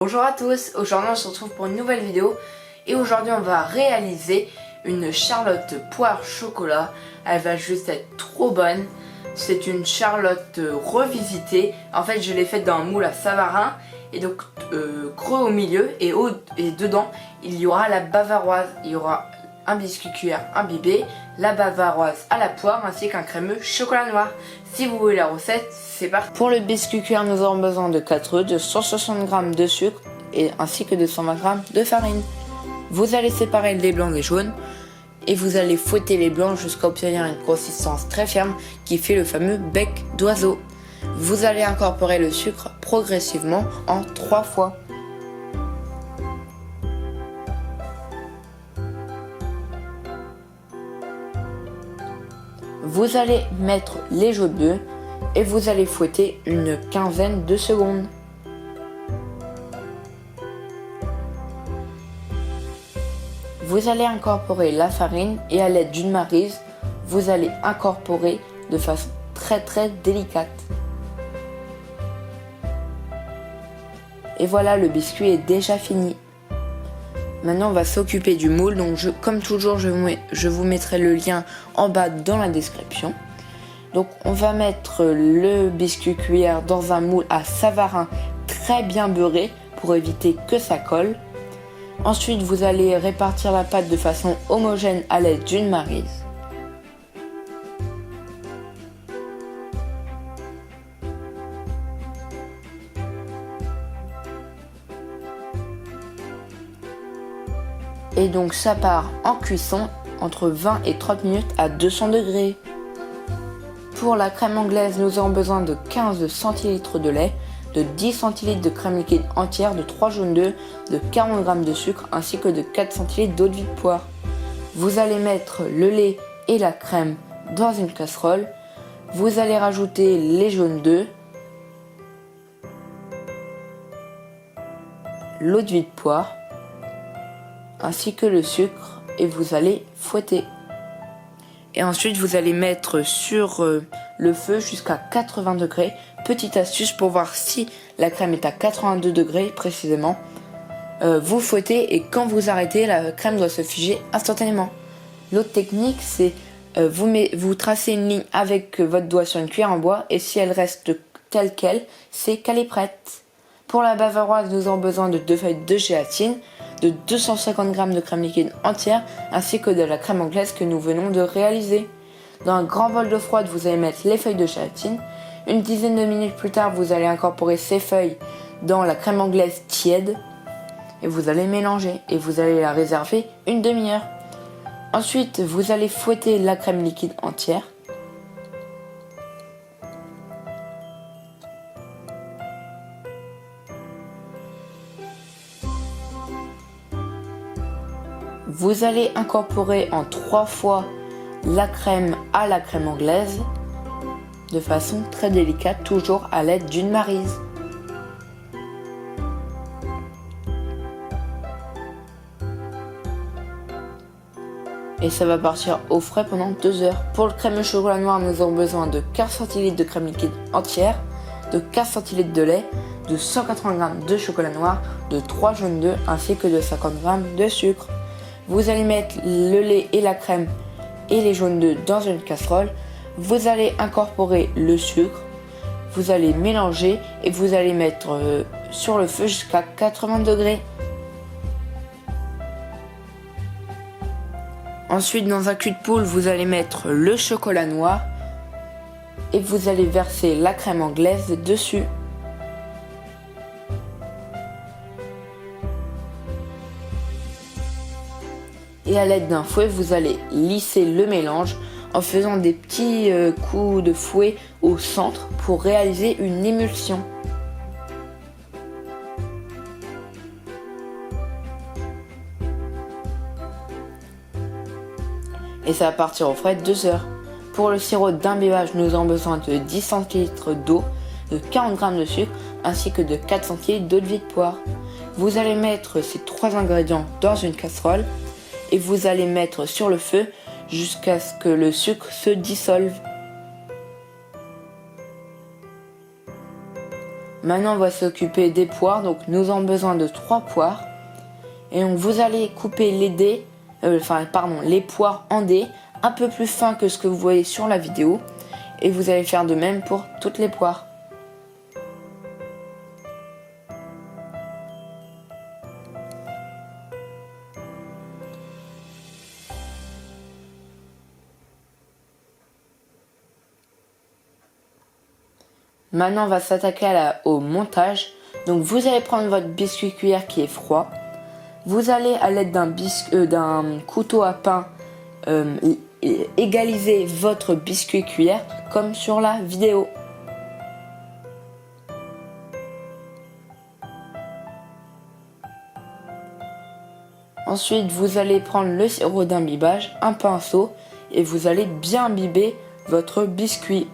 Bonjour à tous, aujourd'hui on se retrouve pour une nouvelle vidéo et aujourd'hui on va réaliser une charlotte poire chocolat. Elle va juste être trop bonne. C'est une charlotte revisitée. En fait je l'ai faite dans un moule à Savarin et donc creux au milieu et dedans il y aura la bavaroise. Il y aura un biscuit cuillère imbibé, la bavaroise à la poire ainsi qu'un crémeux chocolat noir. Si vous voulez la recette, c'est parti. Pour le biscuit cuillère, nous aurons besoin de 4 œufs, de 160 g de sucre ainsi que de 120 g de farine. Vous allez séparer les blancs des jaunes et vous allez fouetter les blancs jusqu'à obtenir une consistance très ferme qui fait le fameux bec d'oiseau. Vous allez incorporer le sucre progressivement en 3 fois. Vous allez mettre les jaunes d'œufs et vous allez fouetter une quinzaine de secondes. Vous allez incorporer la farine et à l'aide d'une maryse, vous allez incorporer de façon très délicate. Et voilà, le biscuit est déjà fini. Maintenant on va s'occuper du moule, donc comme toujours je vous mettrai le lien en bas dans la description. Donc on va mettre le biscuit cuillère dans un moule à Savarin très bien beurré pour éviter que ça colle. Ensuite vous allez répartir la pâte de façon homogène à l'aide d'une maryse. Et donc ça part en cuisson entre 20 et 30 minutes à 200 degrés. Pour la crème anglaise, nous aurons besoin de 15 centilitres de lait, de 10 centilitres de crème liquide entière, de 3 jaunes d'œufs, de 40 g de sucre ainsi que de 4 centilitres d'eau de vie de poire. Vous allez mettre le lait et la crème dans une casserole. Vous allez rajouter les jaunes d'œufs, l'eau de vie de poire ainsi que le sucre et vous allez fouetter. Et ensuite vous allez mettre sur le feu jusqu'à 80 degrés. Petite astuce pour voir si la crème est à 82 degrés précisément. Vous fouettez et quand vous arrêtez, la crème doit se figer instantanément. L'autre technique c'est vous tracez une ligne avec votre doigt sur une cuillère en bois et si elle reste telle quelle, c'est qu'elle est prête. Pour la bavaroise, nous avons besoin de 2 feuilles de gélatine, de 250 g de crème liquide entière ainsi que de la crème anglaise que nous venons de réaliser. Dans un grand bol d'eau froide, vous allez mettre les feuilles de gélatine. Une dizaine de minutes plus tard, vous allez incorporer ces feuilles dans la crème anglaise tiède et vous allez mélanger et vous allez la réserver une demi-heure. Ensuite, vous allez fouetter la crème liquide entière. Vous allez incorporer en 3 fois la crème à la crème anglaise de façon très délicate, toujours à l'aide d'une maryse. Et ça va partir au frais pendant 2 heures. Pour le crémeux chocolat noir, nous aurons besoin de 15 centilitres de crème liquide entière, de 15 centilitres de lait, de 180 g de chocolat noir, de 3 jaunes d'œufs ainsi que de 50 g de sucre. Vous allez mettre le lait et la crème et les jaunes d'œufs dans une casserole. Vous allez incorporer le sucre. Vous allez mélanger et vous allez mettre sur le feu jusqu'à 80 degrés. Ensuite, dans un cul de poule, vous allez mettre le chocolat noir et vous allez verser la crème anglaise dessus. Et à l'aide d'un fouet, vous allez lisser le mélange en faisant des petits coups de fouet au centre pour réaliser une émulsion. Et ça va partir au frais 2 heures. Pour le sirop d'imbibage, nous avons besoin de 10 centilitres d'eau, de 40 g de sucre ainsi que de 4 centilitres d'eau de vie de poire. Vous allez mettre ces 3 ingrédients dans une casserole et vous allez mettre sur le feu jusqu'à ce que le sucre se dissolve. Maintenant on va s'occuper des poires, donc nous avons besoin de 3 poires. Et donc vous allez couper les poires en dés, un peu plus fins que ce que vous voyez sur la vidéo. Et vous allez faire de même pour toutes les poires. Maintenant on va s'attaquer au montage. Donc vous allez prendre votre biscuit cuillère qui est froid. Vous allez à l'aide d'un couteau à pain égaliser votre biscuit cuillère comme sur la vidéo. Ensuite vous allez prendre le sirop d'imbibage, un pinceau et vous allez bien imbiber votre biscuit.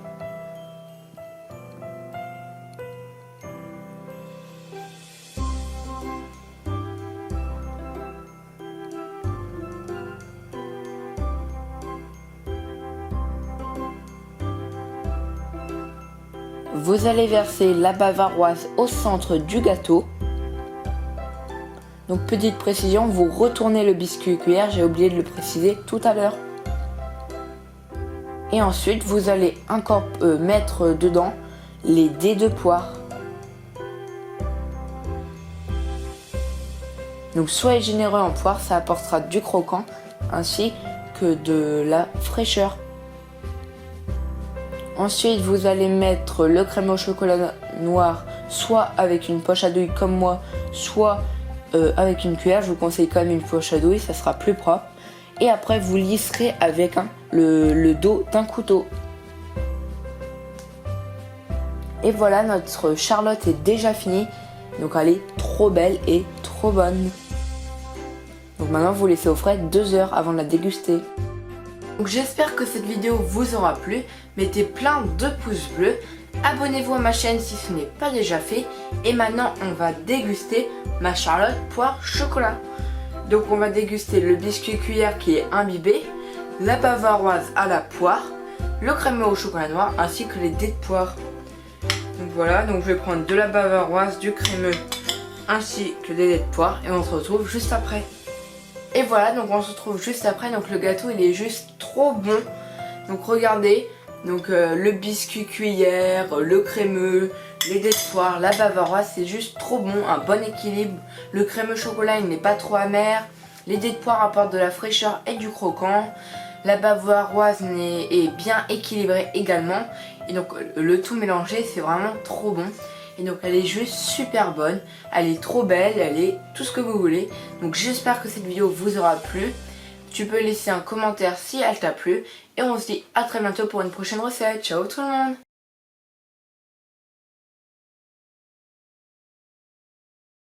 Vous allez verser la bavaroise au centre du gâteau. Donc petite précision, vous retournez le biscuit cuillère, j'ai oublié de le préciser tout à l'heure. Et ensuite vous allez encore mettre dedans les dés de poire. Donc soyez généreux en poire, ça apportera du croquant ainsi que de la fraîcheur. Ensuite, vous allez mettre le crème au chocolat noir, soit avec une poche à douille comme moi, soit avec une cuillère. Je vous conseille quand même une poche à douille, ça sera plus propre. Et après, vous lisserez avec le dos d'un couteau. Et voilà, notre charlotte est déjà finie. Donc elle est trop belle et trop bonne. Donc maintenant, vous laissez au frais 2 heures avant de la déguster. Donc j'espère que cette vidéo vous aura plu, mettez plein de pouces bleus, abonnez-vous à ma chaîne si ce n'est pas déjà fait, et maintenant on va déguster ma charlotte poire chocolat. Donc on va déguster le biscuit cuillère qui est imbibé, la bavaroise à la poire, le crémeux au chocolat noir ainsi que les dés de poire. Donc voilà, donc je vais prendre de la bavaroise, du crémeux ainsi que des dés de poire et on se retrouve juste après. Et voilà, donc on se retrouve juste après, donc le gâteau il est juste trop bon. Donc regardez, donc le biscuit cuillère, le crémeux, les dés de poire, la bavaroise, c'est juste trop bon, un bon équilibre. Le crémeux chocolat il n'est pas trop amer, les dés de poire apportent de la fraîcheur et du croquant. La bavaroise est bien équilibrée également. Et donc le tout mélangé c'est vraiment trop bon. Et donc elle est juste super bonne, elle est trop belle, elle est tout ce que vous voulez. Donc j'espère que cette vidéo vous aura plu. Tu peux laisser un commentaire si elle t'a plu. Et on se dit à très bientôt pour une prochaine recette. Ciao tout le monde!